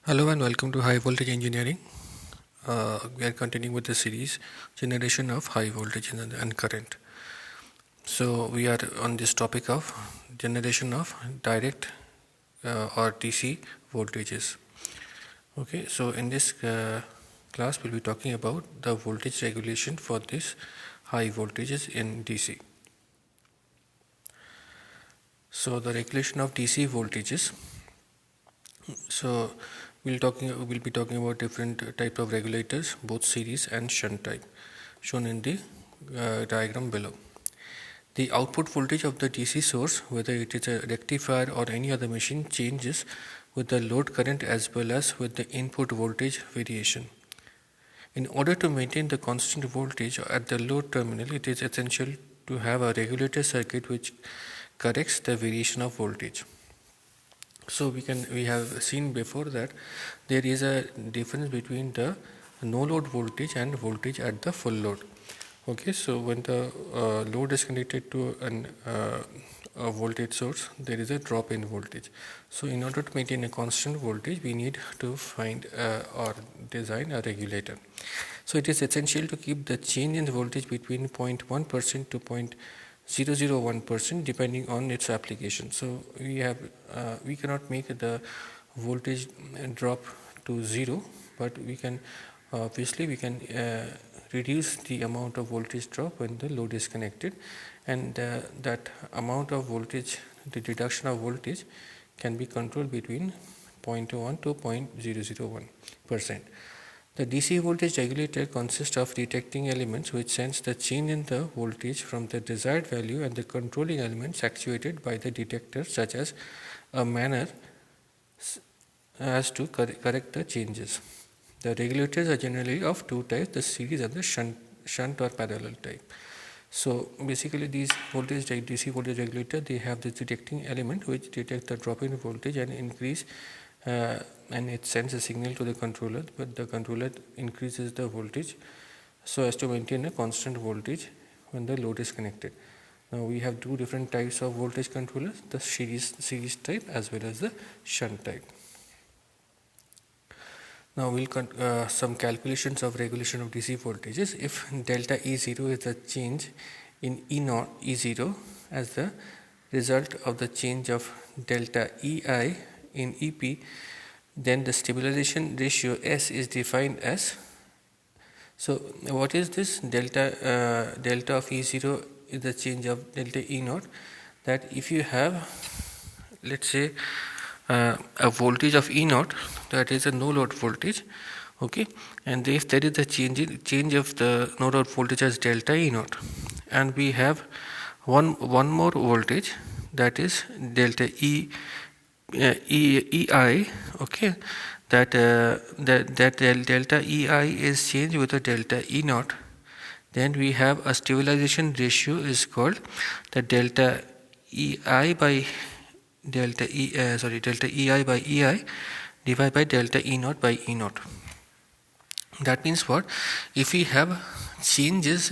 Hello and welcome to High Voltage Engineering. We are continuing with the series Generation of High Voltage and Current. So we are on this topic of generation of direct or DC voltages. Okay, so in this class we'll be talking about the voltage regulation for this high voltages in DC. So the regulation of DC voltages. So we'll be talking about different type of regulators, both series and shunt type, shown in the diagram below. The output voltage of the DC source, whether it is a rectifier or any other machine, changes with the load current as well as with the input voltage variation. In order to maintain the constant voltage at the load terminal, it is essential to have a regulator circuit which corrects the variation of voltage. So we have seen before that there is a difference between the no load voltage and voltage at the full load. Okay, so when the load is connected to a voltage source, there is a drop in voltage. So in order to maintain a constant voltage, we need to find or design a regulator. So it is essential to keep the change in the voltage between 0.1% to 0.001% depending on its application. So we cannot make the voltage drop to zero, but we can obviously reduce the amount of voltage drop when the load is connected, and that amount of voltage, the reduction of voltage, can be controlled between 0.1 to 0.001%. The DC voltage regulator consists of detecting elements which sense the change in the voltage from the desired value and the controlling elements actuated by the detector, such as a manner as to correct the changes. The regulators are generally of two types, the series and the shunt or parallel type. So basically these DC voltage regulator, they have this detecting element which detects the drop in voltage and increase and it sends a signal to the controller, but the controller increases the voltage so as to maintain a constant voltage when the load is connected. Now we have two different types of voltage controllers, the series type as well as the shunt type. Now we'll some calculations of regulation of DC voltages. If delta E0 is the change in E0 as the result of the change of delta EI in EP, then the stabilization ratio S is defined as, so what is this delta of E0 is the change of delta E0, that if you have, let's say, a voltage of E0, that is a no load voltage, okay, and if there is a change of the no load voltage as delta E0, and we have one more voltage, that is delta EI, okay, that delta EI is changed with a delta E0, then we have a stabilization ratio is called the delta EI by delta EI by EI divided by delta E0 by E0. That means what? If we have changes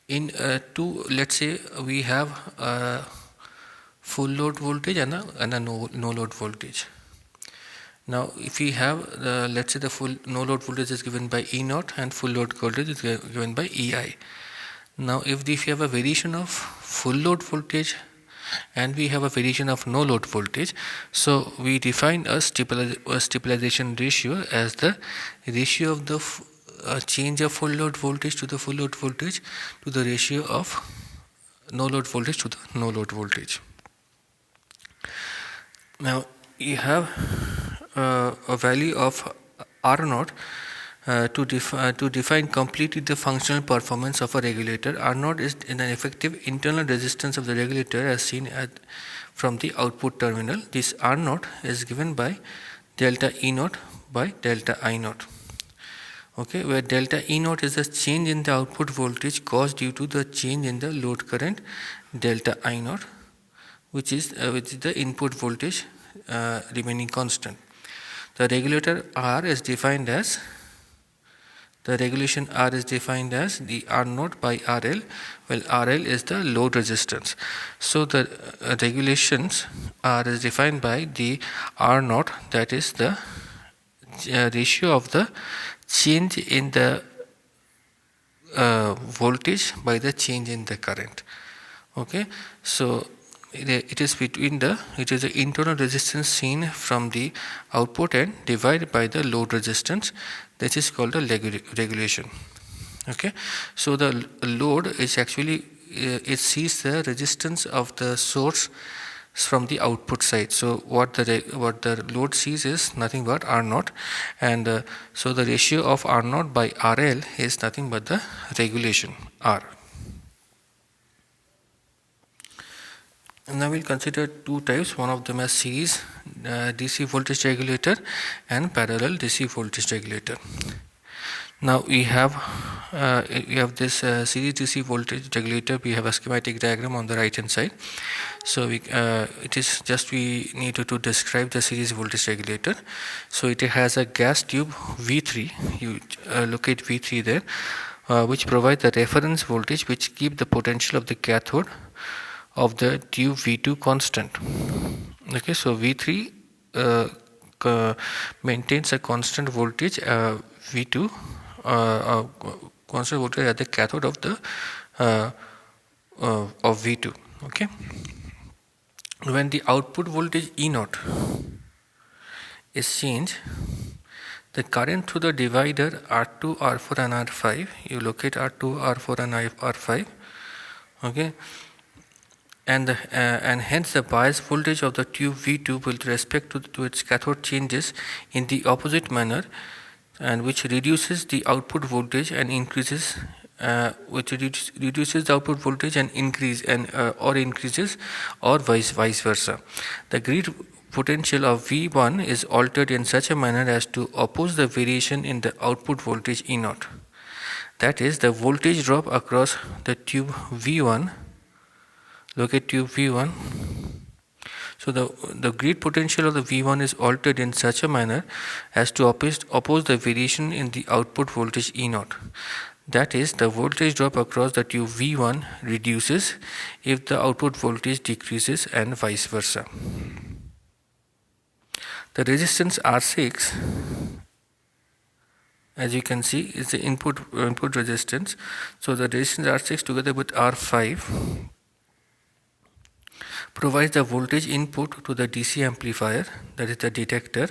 in two, let's say we have a full load voltage and a no load voltage. Now if we have let's say the full no load voltage is given by E0 and full load voltage is given by EI. Now if we have a variation of full load voltage and we have a variation of no load voltage, so we define a stabilization ratio as the ratio of the change of full load voltage to the full load voltage to the ratio of no load voltage to the no load voltage. Now you have a value of R0 to define completely the functional performance of a regulator. R0 is an effective internal resistance of the regulator as seen from the output terminal. This R0 is given by delta E0 by delta I0. Okay, where delta E0 is the change in the output voltage caused due to the change in the load current, delta I0, which is the input voltage remaining constant. The regulator R is defined as, the regulation R is defined as the R0 by RL, well RL is the load resistance. So the regulations R is defined by the R0, that is the ratio of the change in the voltage by the change in the current. Okay, so it is the internal resistance seen from the output and divided by the load resistance. This is called the regulation. Okay, so the load is actually it sees the resistance of the source from the output side. So what the load sees is nothing but R naught, and so the ratio of R naught by RL is nothing but the regulation R. And now we'll consider two types. One of them as series DC voltage regulator and parallel DC voltage regulator. Now we have this series DC voltage regulator. We have a schematic diagram on the right hand side. So we need to describe the series voltage regulator. So it has a gas tube V3. You locate V3 there, which provides the reference voltage which keep the potential of the cathode of the tube V2 constant. Okay, so V3 maintains a constant voltage V2, constant voltage at the cathode of the of V2. Okay, when the output voltage E0 is changed, the current through the divider R2, R4 and R5, you locate R2, R4 and R5. Okay, and hence the bias voltage of the tube V2 with respect to its cathode changes in the opposite manner, and which reduces the output voltage and increases reduces the output voltage and increases or vice versa. The grid potential of V1 is altered in such a manner as to oppose the variation in the output voltage E0. That is, the voltage drop across the tube V1. Look at tube V1. So the grid potential of the V1 is altered in such a manner as to oppose the variation in the output voltage E0. That is, the voltage drop across the tube V1 reduces if the output voltage decreases and vice versa. The resistance R6, as you can see, is the input resistance. So the resistance R6 together with R5 provides the voltage input to the DC amplifier, that is the detector,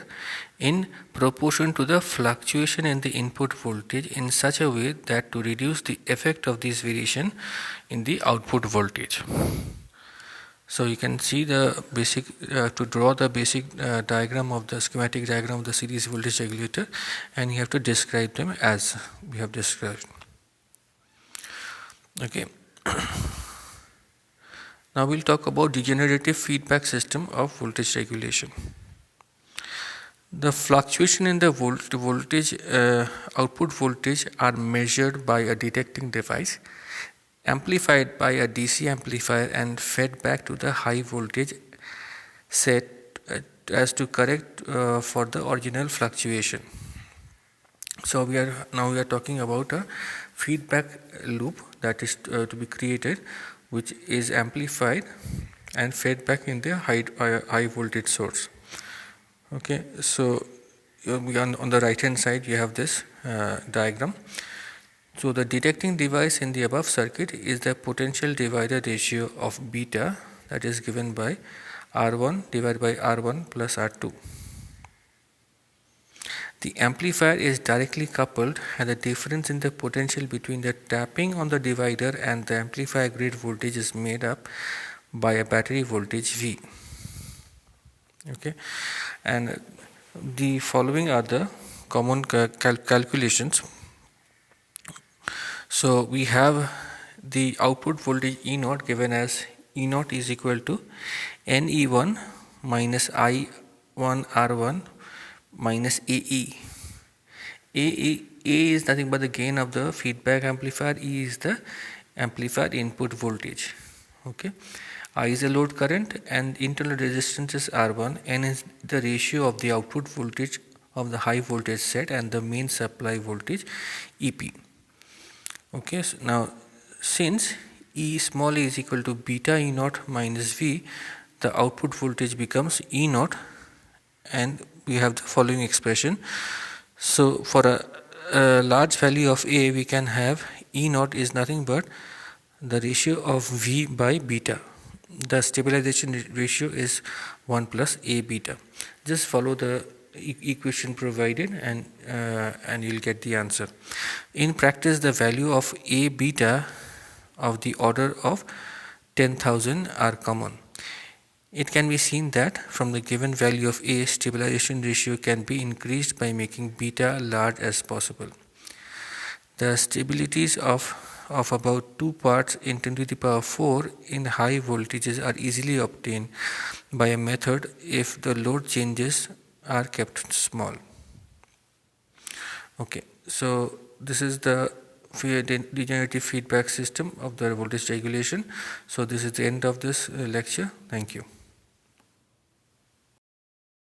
in proportion to the fluctuation in the input voltage in such a way that to reduce the effect of this variation in the output voltage. So you can see the basic to draw the basic diagram of the schematic diagram of the series voltage regulator, and you have to describe them as we have described. Okay. Now we'll talk about degenerative feedback system of voltage regulation. The fluctuation in the voltage output voltage are measured by a detecting device, amplified by a DC amplifier and fed back to the high voltage set as to correct for the original fluctuation. So we are talking about a feedback loop that is to be created, which is amplified and fed back in the high voltage source. Okay, so on the right hand side you have this diagram. So the detecting device in the above circuit is the potential divider ratio of beta, that is given by R1 divided by R1 plus R2. The amplifier is directly coupled, and the difference in the potential between the tapping on the divider and the amplifier grid voltage is made up by a battery voltage V. Okay, and the following are the common calculations. So we have the output voltage E0 given as E0 is equal to NE1 minus I1 R1 minus AE. A is nothing but the gain of the feedback amplifier. E is the amplifier input voltage. Okay, I is the load current and internal resistance is R1. N is the ratio of the output voltage of the high voltage set and the main supply voltage EP. Okay, so now since E small a is equal to beta E0 minus V, the output voltage becomes E0 and we have the following expression. So for a large value of A, we can have E naught is nothing but the ratio of V by beta. The stabilization ratio is 1 plus A beta. Just follow the equation provided and you'll get the answer. In practice, the value of A beta of the order of 10,000 are common. It can be seen that from the given value of A, stabilization ratio can be increased by making beta large as possible. The stabilities of about 2 parts in 10 to the power 4 in high voltages are easily obtained by a method if the load changes are kept small. Okay, so this is the degenerative feedback system of the voltage regulation. So this is the end of this lecture. Thank you.